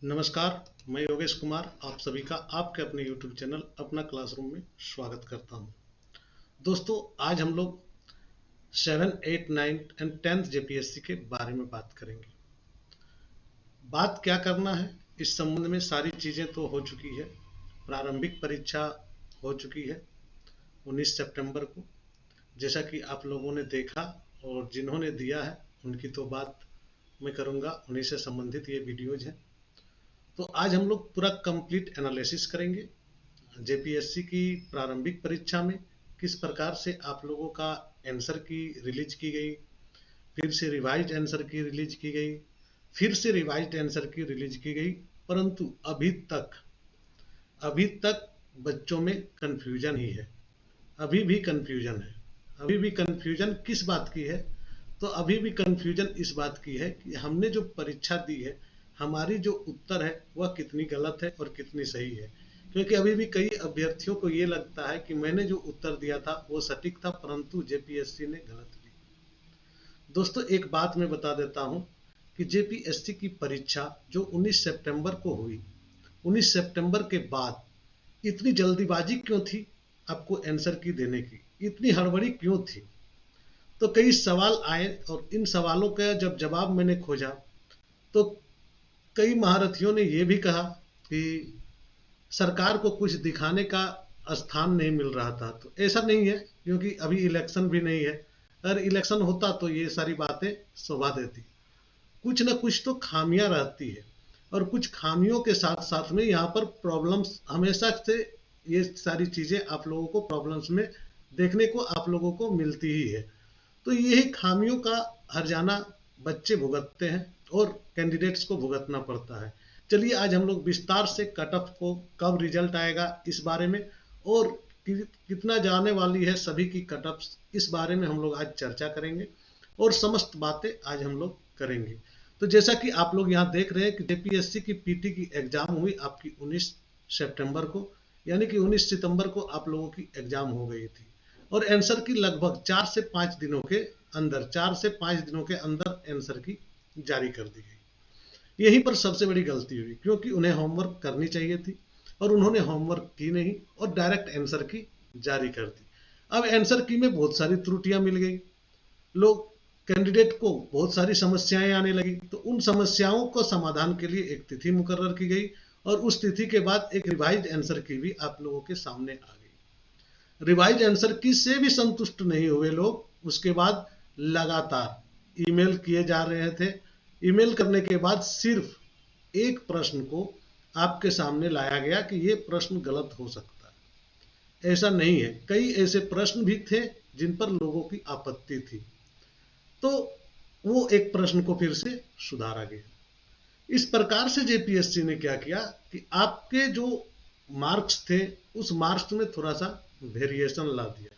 नमस्कार, मैं योगेश कुमार आप सभी का आपके अपने YouTube चैनल अपना क्लासरूम में स्वागत करता हूं। दोस्तों, आज हम लोग 7, 8, 9 एंड 10th जेपीएससी के बारे में बात करेंगे। बात क्या करना है इस संबंध में सारी चीज़ें तो हो चुकी है। प्रारंभिक परीक्षा हो चुकी है 19 सितंबर को, जैसा कि आप लोगों ने देखा और जिन्होंने दिया है उनकी तो बात मैं करूँगा, उन्हीं से संबंधित ये वीडियोज हैं। तो आज हम लोग पूरा कंप्लीट एनालिसिस करेंगे जेपीएससी की प्रारंभिक परीक्षा में किस प्रकार से आप लोगों का आंसर की रिलीज की गई, फिर से रिवाइज्ड आंसर की रिलीज की गई, फिर से रिवाइज्ड आंसर की रिलीज की गई, परंतु अभी तक बच्चों में कंफ्यूजन ही है। अभी भी कंफ्यूजन है। अभी भी कंफ्यूजन किस बात की है? तो अभी भी कंफ्यूजन इस बात की है कि हमने जो परीक्षा दी है, हमारी जो उत्तर है वह कितनी गलत है और कितनी सही है। क्योंकि अभी भी कई अभ्यर्थियों को ये लगता है कि मैंने जो उत्तर दिया था वो सटीक था, परंतु जेपीएससी ने गलत दी। दोस्तों, एक बात मैं बता देता हूं कि जेपीएससी की परीक्षा जो 19 सितंबर को हुई, 19 सितंबर के बाद इतनी जल्दीबाजी क्यों थी आपको आंसर की देने की? इतनी हड़बड़ी क्यों थी? तो कई सवाल आए और इन सवालों का जब जवाब मैंने खोजा तो कई महारथियों ने यह भी कहा कि सरकार को कुछ दिखाने का स्थान नहीं मिल रहा था। तो ऐसा नहीं है, क्योंकि अभी इलेक्शन भी नहीं है। अगर इलेक्शन होता तो ये सारी बातें शोभा देती। कुछ ना कुछ तो खामियां रहती है और कुछ खामियों के साथ साथ में यहाँ पर प्रॉब्लम्स हमेशा से, ये सारी चीजें आप लोगों को प्रॉब्लम्स में देखने को आप लोगों को मिलती ही है। तो यही खामियों का हर्जाना बच्चे भुगतते हैं और कैंडिडेट्स को भुगतना पड़ता है। चलिए आज हम लोग विस्तार से कट ऑफ को, कब रिजल्ट आएगा इस बारे में और कितना जाने वाली है सभी की कट ऑफ, इस बारे में हम लोग आज चर्चा करेंगे और समस्त बातें आज हम लोग करेंगे। तो जैसा कि आप लोग यहाँ देख रहे हैं कि जेपीएससी की पीटी की एग्जाम हुई आपकी 19 सितंबर को, यानी कि 19 सितंबर को आप लोगों की एग्जाम हो गई थी और आंसर की लगभग 4 से 5 दिनों के अंदर आंसर की जारी कर दी गई। यहीं पर सबसे बड़ी गलती हुई, क्योंकि उन्हें होमवर्क करनी चाहिए थी और उन्होंने होमवर्क की नहीं और डायरेक्ट आंसर की जारी कर दी। अब आंसर की में बहुत सारी त्रुटियां मिल गई, लोग कैंडिडेट को बहुत सारी समस्याएं आने लगी। तो उन समस्याओं को समाधान के लिए एक तिथि मुकर्रर की गई और उस तिथि के बाद एक रिवाइज्ड आंसर की भी आप लोगों के सामने आ गई। रिवाइज्ड आंसर की से भी संतुष्ट नहीं हुए लोग, उसके बाद लगातार ईमेल किए जा रहे थे। ईमेल करने के बाद सिर्फ एक प्रश्न को आपके सामने लाया गया कि ये प्रश्न गलत हो सकता है। ऐसा नहीं है, कई ऐसे प्रश्न भी थे जिन पर लोगों की आपत्ति थी, तो वो एक प्रश्न को फिर से सुधारा गया। इस प्रकार से जेपीएससी ने क्या किया कि आपके जो मार्क्स थे उस मार्क्स में थोड़ा सा वेरिएशन ला दिया।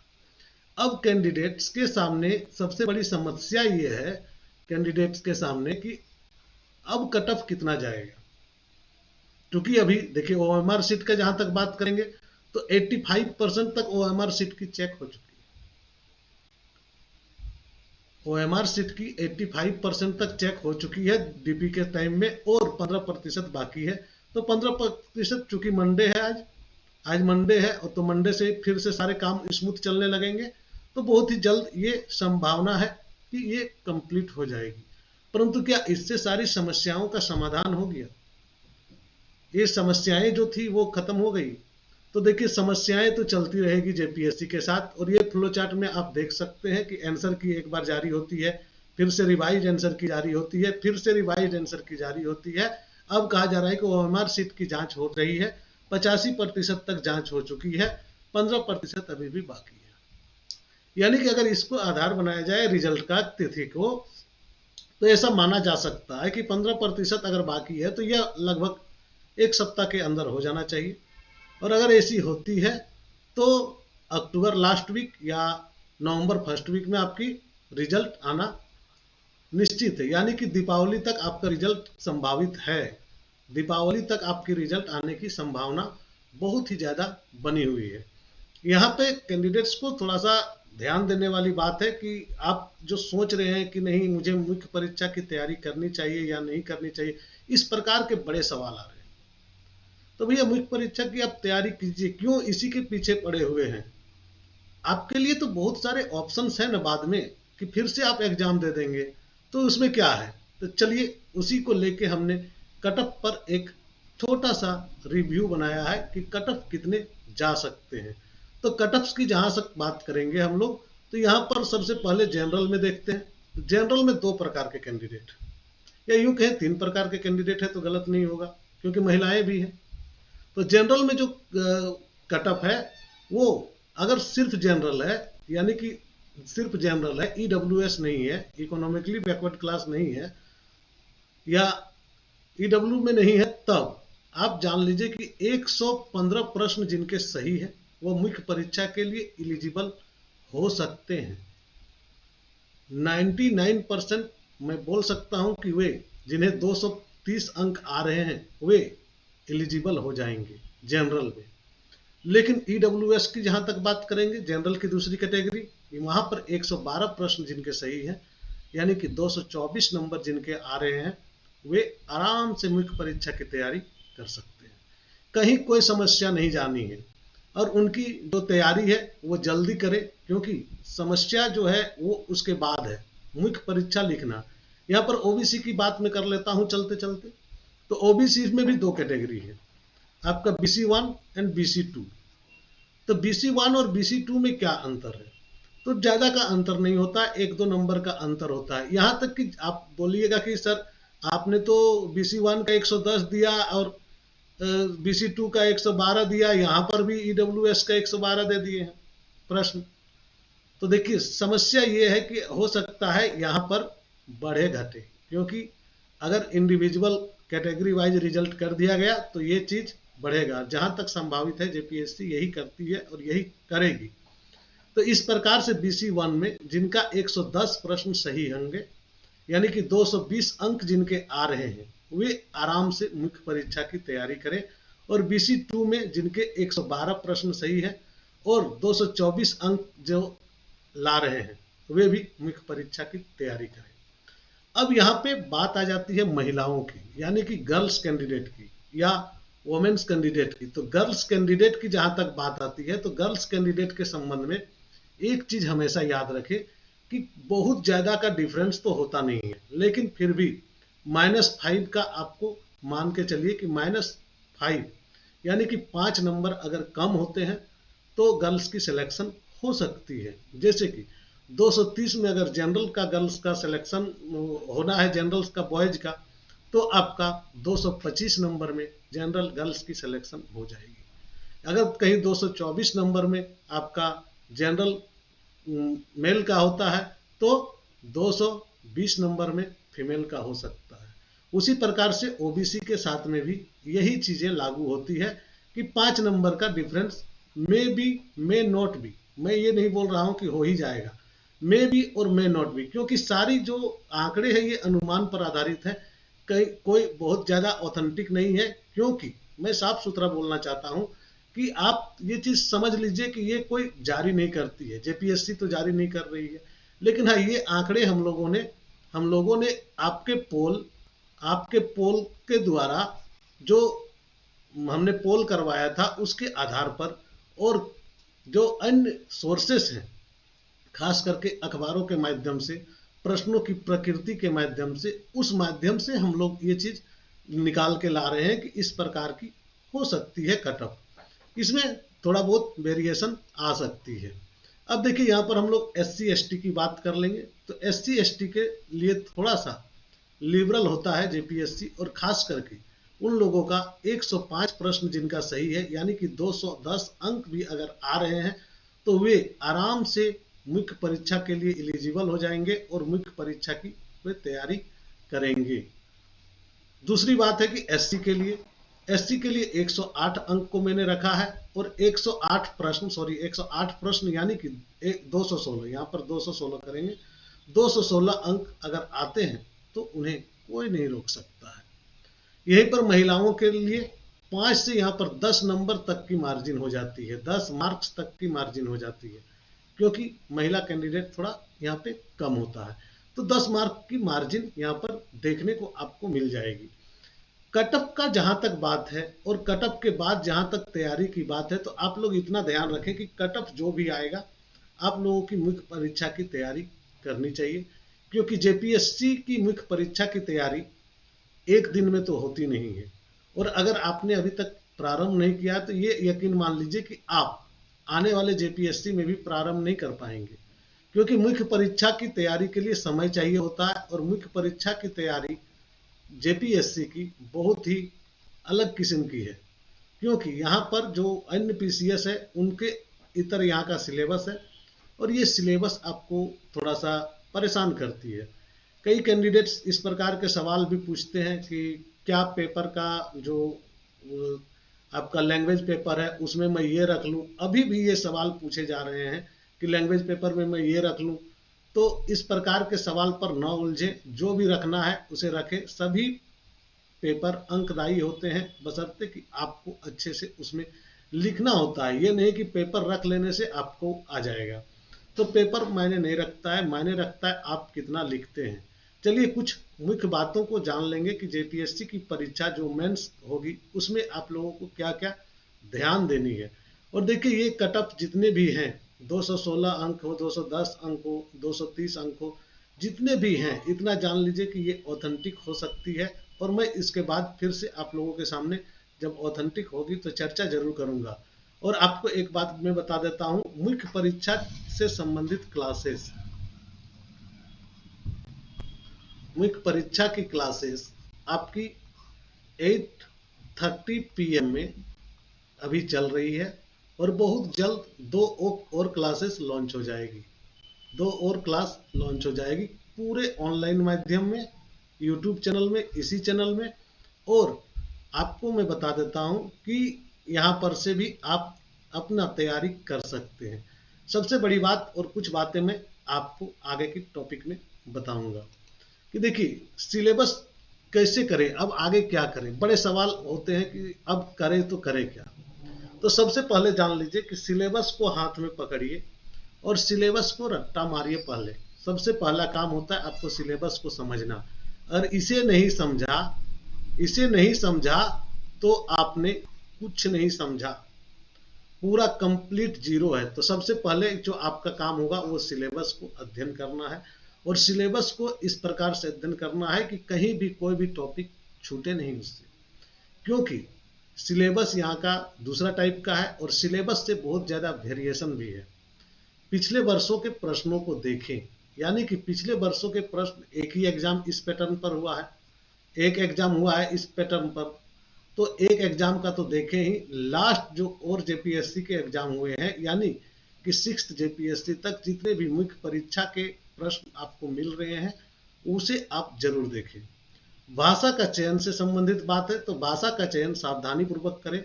अब कैंडिडेट्स के सामने सबसे बड़ी समस्या ये है कैंडिडेट्स के सामने कि अब कट ऑफ कितना जाएगा। क्योंकि अभी देखिए ओएमआर सीट का जहां तक बात करेंगे तो 85% तक ओएमआर सीट की चेक हो चुकी है। ओएमआर सीट की 85% तक चेक हो चुकी है डीपी के टाइम में और 15% बाकी है। तो 15% चूंकि मंडे है, आज मंडे है और तो मंडे से फिर से सारे काम स्मूथ चलने लगेंगे, तो बहुत ही जल्द ये संभावना है कि ये कंप्लीट हो जाएगी। परंतु क्या इससे सारी समस्याओं का समाधान हो गया? ये समस्याएं जो थी वो खत्म हो गई? तो देखिए, समस्याएं तो चलती रहेगी जेपीएससी के साथ और ये फ्लो चार्ट में आप देख सकते हैं कि आंसर की एक बार जारी होती है, फिर से रिवाइज आंसर की जारी होती है, फिर से रिवाइज आंसर की जारी होती है। अब कहा जा रहा है कि ओएमआर सीट की जांच हो रही है, 85% तक जांच हो चुकी है, 15% अभी भी बाकी है। यानी कि अगर इसको आधार बनाया जाए रिजल्ट का तिथि को, तो ऐसा माना जा सकता है कि 15% अगर बाकी है तो यह लगभग एक सप्ताह के अंदर हो जाना चाहिए। और अगर ऐसी होती है तो अक्टूबर लास्ट वीक या नवंबर फर्स्ट वीक में आपकी रिजल्ट आना निश्चित है। यानी कि दीपावली तक आपका रिजल्ट संभावित है। दीपावली तक आपकी रिजल्ट आने की संभावना बहुत ही ज्यादा बनी हुई है। यहाँ पे कैंडिडेट्स को थोड़ा सा ध्यान देने वाली बात है कि आप जो सोच रहे हैं कि नहीं मुझे मुख्य परीक्षा की तैयारी करनी चाहिए या नहीं करनी चाहिए, इस प्रकार के बड़े सवाल आ रहे हैं, तो भैया मुख्य परीक्षा की आप तैयारी कीजिए, क्यों इसी के पीछे पड़े हुए हैं? आपके लिए तो बहुत सारे ऑप्शंस हैं ना बाद में, कि फिर से आप एग्जाम दे देंगे, तो उसमें क्या है? तो चलिए उसी को लेके हमने कट ऑफ पर एक छोटा सा रिव्यू बनाया है कि कट ऑफ कितने जा सकते हैं। तो कट ऑफ्स की जहां तक बात करेंगे हम लोग, तो यहाँ पर सबसे पहले जनरल में देखते हैं। जनरल में दो प्रकार के कैंडिडेट, या यूं कहें तीन प्रकार के कैंडिडेट है तो गलत नहीं होगा, क्योंकि महिलाएं भी हैं। तो जनरल में जो कट ऑफ है वो अगर सिर्फ जनरल है, यानी कि सिर्फ जनरल है, ईडब्ल्यूएस नहीं है, इकोनॉमिकली बैकवर्ड क्लास नहीं है, या ईडब्ल्यू में नहीं है, तब आप जान लीजिए कि 115 प्रश्न जिनके सही है वो मुख्य परीक्षा के लिए एलिजिबल हो सकते हैं। 99% मैं बोल सकता हूं कि वे जिन्हें 230 अंक आ रहे हैं वे एलिजिबल हो जाएंगे जनरल में। लेकिन ईडब्ल्यूएस की जहां तक बात करेंगे, जनरल की दूसरी कैटेगरी, वहां पर 112 प्रश्न जिनके सही हैं, यानी कि 224 नंबर जिनके आ रहे हैं, वे आराम से मुख्य परीक्षा की तैयारी कर सकते हैं। कहीं कोई समस्या नहीं जानी है, और उनकी जो तैयारी है वो जल्दी करें, क्योंकि समस्या जो है वो उसके बाद है, मुख्य परीक्षा लिखना। यहाँ पर ओबीसी की बात मैं कर लेता हूँ चलते चलते। तो ओबीसी में भी दो कैटेगरी है, आपका BC1 एंड BC2। तो BC1 और BC2 में क्या अंतर है? तो ज्यादा का अंतर नहीं होता, एक दो नंबर का अंतर होता है। यहां तक कि आप बोलिएगा कि सर आपने तो BC1 का 110 दिया और BC2 का 112 दिया, यहां पर भी ईडब्ल्यूएस का 112 दे दिए हैं प्रश्न। तो देखिए समस्या ये है कि हो सकता है यहां पर बढ़े घटे, क्योंकि अगर इंडिविजुअल कैटेगरी वाइज रिजल्ट कर दिया गया तो ये चीज बढ़ेगा। जहां तक संभावित है जेपीएससी यही करती है और यही करेगी। तो इस प्रकार से BC1 में जिनका 110 प्रश्न सही होंगे, यानी कि 220 अंक जिनके आ रहे हैं, वे आराम से मुख्य परीक्षा की तैयारी करें। और BC2 में जिनके 112 प्रश्न सही है और 224 अंक जो ला रहे हैं, वे भी मुख्य परीक्षा की तैयारी करें। अब यहाँ पे बात आ जाती है महिलाओं की, यानी कि गर्ल्स कैंडिडेट की या वुमेन्स कैंडिडेट की। तो गर्ल्स कैंडिडेट की जहां तक बात आती है, तो गर्ल्स कैंडिडेट के संबंध में एक चीज हमेशा याद रखें कि बहुत ज्यादा का डिफरेंस तो होता नहीं है, लेकिन फिर भी -5 का आपको मान के चलिए कि -5 यानी कि 5 नंबर अगर कम होते हैं तो गर्ल्स की सिलेक्शन हो सकती है। जैसे कि 230 में अगर जनरल का गर्ल्स का सिलेक्शन होना है, जनरल्स का बॉयज का, तो आपका 225 नंबर में जनरल गर्ल्स की सिलेक्शन हो जाएगी। अगर कहीं 224 नंबर में आपका जनरल मेल का होता है तो 220 नंबर में फीमेल का हो सकता है। उसी प्रकार से ओबीसी के साथ में भी यही चीजें लागू होती है कि 5 नंबर का difference may be may not be, मैं ये नहीं बोल रहा हूं कि हो ही जाएगा, मे बी और मे नॉट बी, क्योंकि सारी जो आंकड़े हैं ये अनुमान पर आधारित है, कोई बहुत ज्यादा ऑथेंटिक नहीं है। क्योंकि मैं साफ सुथरा बोलना चाहता हूं कि आप ये चीज समझ लीजिए कि ये कोई जारी नहीं करती है, जेपीएससी तो जारी नहीं कर रही है, लेकिन हाँ ये आंकड़े हम लोगों ने आपके पोल के द्वारा जो हमने पोल करवाया था उसके आधार पर, और जो अन्य सोर्सेस हैं खास करके अखबारों के माध्यम से, प्रश्नों की प्रकृति के माध्यम से, उस माध्यम से हम लोग ये चीज निकाल के ला रहे हैं कि इस प्रकार की हो सकती है कट ऑफ, इसमें थोड़ा बहुत वेरिएशन आ सकती है। अब देखिए यहाँ पर हम लोग SC ST की बात कर लेंगे। तो SC ST के लिए थोड़ा सा लिबरल होता है जेपीएससी, और खास करके उन लोगों का 105 प्रश्न जिनका सही है, यानी कि 210 अंक भी अगर आ रहे हैं, तो वे आराम से मुख्य परीक्षा के लिए एलिजिबल हो जाएंगे और मुख्य परीक्षा की वे तैयारी करेंगे। दूसरी बात है कि SC के लिए 108 अंक को मैंने रखा है, और 108 प्रश्न यानी कि 216, यहाँ पर 216 करेंगे, 216 अंक अगर आते हैं तो उन्हें कोई नहीं रोक सकता है। यहीं पर महिलाओं के लिए 5 से यहाँ पर 10 नंबर तक की मार्जिन हो जाती है, 10 मार्क्स तक की मार्जिन हो जाती है। क्योंकि महिला कैंडिडेट थोड़ा यहाँ पे कम होता है। तो 10 मार्क की मार्जिन यहाँ पर देखने को आपको मिल जाएगी। कटअप का जहां तक बात है और कटअप के बाद जहां तक तैयारी की बात है, तो आप लोग इतना ध्यान रखें कि कटअप जो भी आएगा आप लोगों की मुख्य परीक्षा की तैयारी करनी चाहिए, क्योंकि जेपीएससी की मुख्य परीक्षा की तैयारी एक दिन में तो होती नहीं है। और अगर आपने अभी तक प्रारंभ नहीं किया तो ये यकीन मान लीजिए कि आप आने वाले जेपीएससी में भी प्रारंभ नहीं कर पाएंगे, क्योंकि मुख्य परीक्षा की तैयारी के लिए समय चाहिए होता है। और मुख्य परीक्षा की तैयारी जेपीएससी की बहुत ही अलग किस्म की है, क्योंकि यहाँ पर जो अन्य पीसीएस है उनके इतर यहाँ का सिलेबस है, और ये सिलेबस आपको थोड़ा सा परेशान करती है। कई कैंडिडेट्स इस प्रकार के सवाल भी पूछते हैं कि क्या पेपर का जो आपका लैंग्वेज पेपर है उसमें मैं ये रख लूँ। अभी भी ये सवाल पूछे जा रहे हैं कि लैंग्वेज पेपर में मैं ये रख लूँ। तो इस प्रकार के सवाल पर न उलझे, जो भी रखना है उसे रखें। सभी पेपर अंकदायी होते हैं, बशर्ते कि आपको अच्छे से उसमें लिखना होता है। ये नहीं कि पेपर रख लेने से आपको आ जाएगा। तो पेपर मायने नहीं रखता है, मायने रखता है आप कितना लिखते हैं। चलिए कुछ मुख्य बातों को जान लेंगे कि जेपीएससी की परीक्षा जो मेंस होगी उसमें आप लोगों को क्या क्या ध्यान देनी है। और देखिए, ये कटअप जितने भी हैं, 216 अंक हो, 210 अंक हो, 230 अंक हो, जितने भी हैं, इतना जान लीजिए कि ये ऑथेंटिक हो सकती है। और मैं इसके बाद फिर से आप लोगों के सामने जब ऑथेंटिक होगी तो चर्चा जरूर करूंगा। और आपको एक बात मैं बता देता हूं, मुख्य परीक्षा से संबंधित क्लासेस, मुख्य परीक्षा की क्लासेस आपकी 8:30 PM में अभी चल रही है, और बहुत जल्द 2 और क्लासेस लॉन्च हो जाएगी। 2 और क्लास लॉन्च हो जाएगी पूरे ऑनलाइन माध्यम में, यूट्यूब चैनल में, इसी चैनल में। और आपको मैं बता देता हूं कि यहाँ पर से भी आप अपना तैयारी कर सकते हैं। सबसे बड़ी बात, और कुछ बातें मैं आपको आगे की टॉपिक में बताऊंगा कि देखिए सिलेबस कैसे करें, अब आगे क्या करें। बड़े सवाल होते हैं कि अब करें तो करें क्या। तो सबसे पहले जान लीजिए कि सिलेबस को हाथ में पकड़िए और सिलेबस को रट्टा मारिए। पहले सबसे पहला काम होता है आपको सिलेबस को समझना। और इसे नहीं समझा तो आपने कुछ नहीं समझा, पूरा कंप्लीट जीरो है। तो सबसे पहले जो आपका काम होगा वो सिलेबस को अध्ययन करना है। और सिलेबस को इस प्रकार से अध्ययन करना है कि कहीं भी कोई भी टॉपिक छूटे नहीं उससे, क्योंकि सिलेबस यहाँ का दूसरा टाइप का है और सिलेबस से बहुत ज़्यादा वेरिएशन भी है। पिछले वर्षों के प्रश्नों को देखें, यानी कि पिछले वर्षों के प्रश्न, एक ही एग्जाम इस पैटर्न पर हुआ है, एक एग्जाम हुआ है इस पैटर्न पर, तो एक एग्जाम का तो देखें ही। लास्ट जो और जेपीएससी के एग्जाम हुए हैं, यानी कि 6th जेपीएससी तक जितने भी मुख्य परीक्षा के प्रश्न आपको मिल रहे हैं उसे आप जरूर देखें। भाषा का चयन से संबंधित बात है, तो भाषा का चयन सावधानी पूर्वक करें।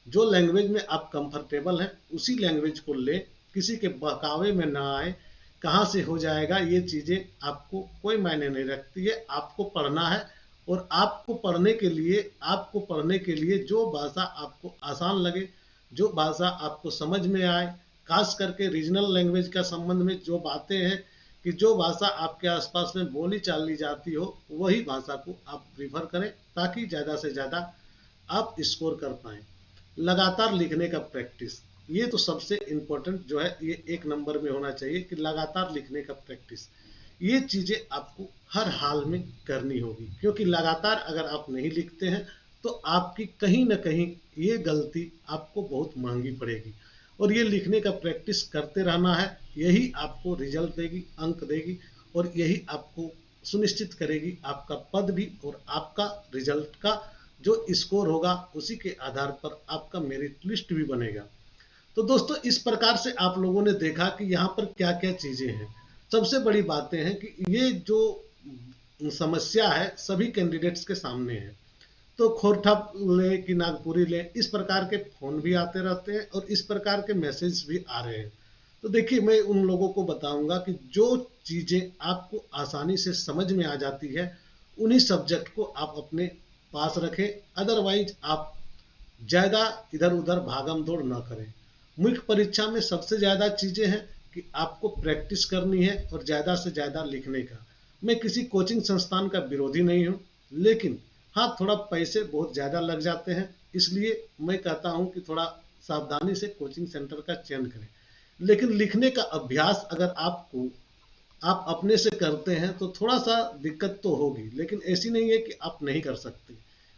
जो लैंग्वेज में आप कंफर्टेबल हैं उसी लैंग्वेज को लें, किसी के बहकावे में ना आए। कहाँ से हो जाएगा ये चीज़ें आपको कोई मायने नहीं रखती है। आपको पढ़ना है, और आपको पढ़ने के लिए जो भाषा आपको आसान लगे, जो भाषा आपको समझ में आए, खास करके रीजनल लैंग्वेज का संबंध में जो बातें हैं कि जो भाषा आपके आसपास में बोली चाली जाती हो वही भाषा को आप प्रीफर करें, ताकि ज़्यादा से ज़्यादा आप स्कोर कर पाएँ। लगातार लिखने का प्रैक्टिस, ये तो सबसे इम्पोर्टेंट जो है, ये 1 नंबर में होना चाहिए कि लगातार लिखने का प्रैक्टिस। ये चीज़ें आपको हर हाल में करनी होगी, क्योंकि लगातार अगर आप नहीं लिखते हैं तो आपकी कहीं ना कहीं ये गलती आपको बहुत महंगी पड़ेगी। और ये लिखने का प्रैक्टिस करते रहना है, यही आपको रिजल्ट देगी, अंक देगी, और यही आपको सुनिश्चित करेगी आपका पद भी और आपका रिजल्ट का जो स्कोर होगा उसी के आधार पर आपका मेरिट लिस्ट भी बनेगा। तो दोस्तों, इस प्रकार से आप लोगों ने देखा कि यहाँ पर क्या क्या चीजें हैं। सबसे बड़ी बातें हैं कि ये जो समस्या है सभी कैंडिडेट्स के सामने है। तो खोरठा ले कि नागपुरी ले, इस प्रकार के फोन भी आते रहते हैं और इस प्रकार के मैसेज भी आ रहे हैं। तो देखिए, मैं उन लोगों को बताऊंगा कि जो चीजें आपको आसानी से समझ में आ जाती है उन्हीं सब्जेक्ट को आप अपने पास रखें। अदरवाइज आप ज्यादा इधर उधर भागम दौड़ न करें। मुख्य परीक्षा में सबसे ज्यादा चीजें हैं कि आपको प्रैक्टिस करनी है और ज़्यादा से ज़्यादा लिखने का। मैं किसी कोचिंग संस्थान का विरोधी नहीं हूँ, लेकिन हाँ, थोड़ा पैसे बहुत ज़्यादा लग जाते हैं, इसलिए मैं कहता हूँ कि थोड़ा सावधानी से कोचिंग सेंटर का चयन करें। लेकिन लिखने का अभ्यास अगर आप अपने से करते हैं तो थोड़ा सा दिक्कत तो होगी, लेकिन ऐसी नहीं है कि आप नहीं कर सकते।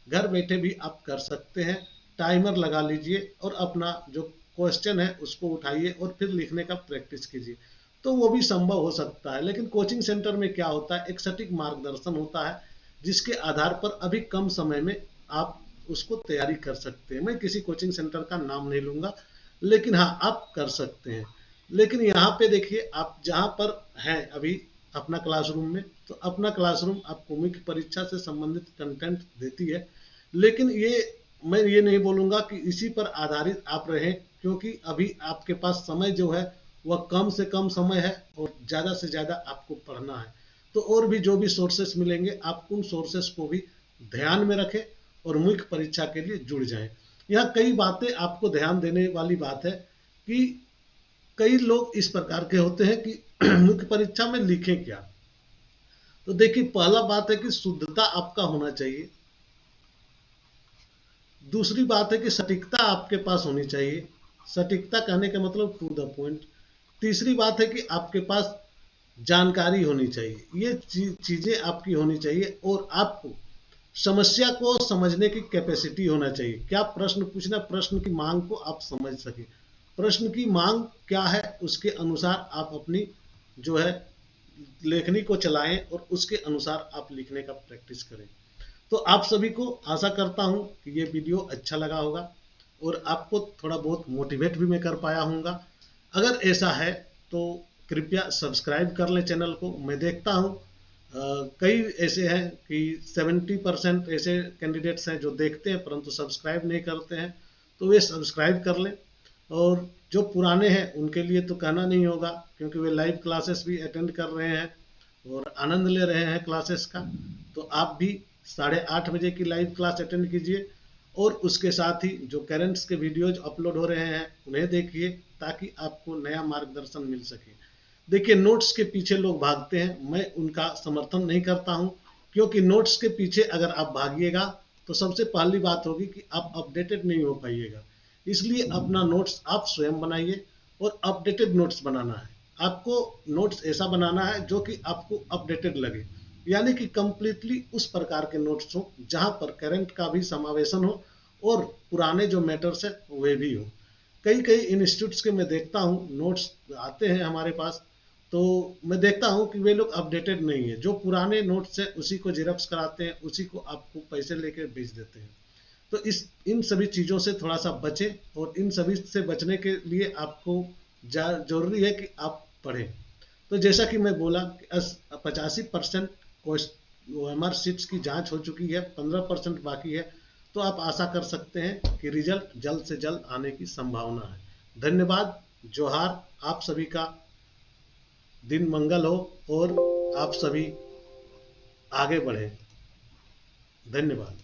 घर बैठे भी आप कर सकते हैं। टाइमर लगा लीजिए और अपना जो क्वेश्चन है उसको उठाइए और फिर लिखने का प्रैक्टिस कीजिए, तो वो भी संभव हो सकता है। लेकिन कोचिंग सेंटर में क्या होता है, एक सटीक मार्गदर्शन होता है जिसके आधार पर अभी कम समय में आप उसको तैयारी कर सकते हैं। मैं किसी कोचिंग सेंटर का नाम नहीं लूंगा, लेकिन हाँ, आप कर सकते हैं। लेकिन यहाँ पे देखिए, आप जहाँ पर हैं अभी अपना क्लासरूम में, तो अपना क्लासरूम आपको मुख्य परीक्षा से संबंधित कंटेंट देती है, लेकिन मैं ये नहीं बोलूंगा कि इसी पर आधारित आप रहें, क्योंकि अभी आपके पास समय जो है वह कम से कम समय है और ज़्यादा से ज़्यादा आपको पढ़ना है। तो और भी जो भी सोर्सेस मिलेंगे, आप उन सोर्सेस को भी ध्यान में रखें और मुख्य परीक्षा के लिए जुड़ जाएं। यहाँ कई बातें आपको ध्यान देने वाली बात है कि कई लोग इस प्रकार के होते हैं कि मुख्य परीक्षा में लिखें क्या। तो देखिए, पहला बात है कि शुद्धता आपका होना चाहिए। दूसरी बात है कि सटीकता आपके पास होनी चाहिए। सटीकता कहने का मतलब टू द पॉइंट। तीसरी बात है कि आपके पास जानकारी होनी चाहिए। ये चीजें आपकी होनी चाहिए और आपको समस्या को समझने की कैपेसिटी होना चाहिए। क्या प्रश्न पूछना, प्रश्न की मांग को आप समझ सके। प्रश्न की मांग क्या है, उसके अनुसार आप अपनी जो है लेखनी को चलाएं और उसके अनुसार आप लिखने का प्रैक्टिस करें। तो आप सभी को आशा करता हूं कि ये वीडियो अच्छा लगा होगा और आपको थोड़ा बहुत मोटिवेट भी मैं कर पाया हूँगा। अगर ऐसा है तो कृपया सब्सक्राइब कर लें चैनल को। मैं देखता हूँ कई ऐसे हैं कि 70% ऐसे कैंडिडेट्स हैं जो देखते हैं परंतु सब्सक्राइब नहीं करते हैं, तो वे सब्सक्राइब कर लें। और जो पुराने हैं उनके लिए तो कहना नहीं होगा, क्योंकि वे लाइव क्लासेस भी अटेंड कर रहे हैं और आनंद ले रहे हैं क्लासेस का। तो आप भी 8:30 बजे की लाइव क्लास अटेंड कीजिए और उसके साथ ही जो करेंट्स के वीडियोज अपलोड हो रहे हैं उन्हें देखिए, ताकि आपको नया मार्गदर्शन मिल सके। देखिए, नोट्स के पीछे लोग भागते हैं, मैं उनका समर्थन नहीं करता हूं, क्योंकि नोट्स के पीछे अगर आप भागिएगा तो सबसे पहली बात होगी कि आप अपडेटेड नहीं हो पाइएगा। इसलिए अपना नोट्स आप स्वयं बनाइए और अपडेटेड नोट्स बनाना है। आपको नोट्स ऐसा बनाना है जो कि आपको अपडेटेड लगे, यानी कि कंप्लीटली उस प्रकार के नोट्स हो जहां पर करंट का भी समावेशन हो और पुराने जो मैटर्स है वे भी हो। कई कई इंस्टीट्यूट्स के मैं देखता हूँ नोट्स आते हैं हमारे पास, तो मैं देखता हूँ कि वे लोग अपडेटेड नहीं है। जो पुराने नोट्स है उसी को जेरॉक्स कराते हैं, उसी को आपको पैसे लेकर बेच देते हैं। तो इन सभी चीज़ों से थोड़ा सा बचें और इन सभी से बचने के लिए आपको जरूरी है कि आप पढ़ें। तो जैसा कि मैं बोला कि 85% OMR सीट्स की जांच हो चुकी है, 15% बाकी है। तो आप आशा कर सकते हैं कि रिजल्ट जल्द से जल्द आने की संभावना है। धन्यवाद, जोहार। आप सभी का दिन मंगल हो और आप सभी आगे बढ़ें। धन्यवाद।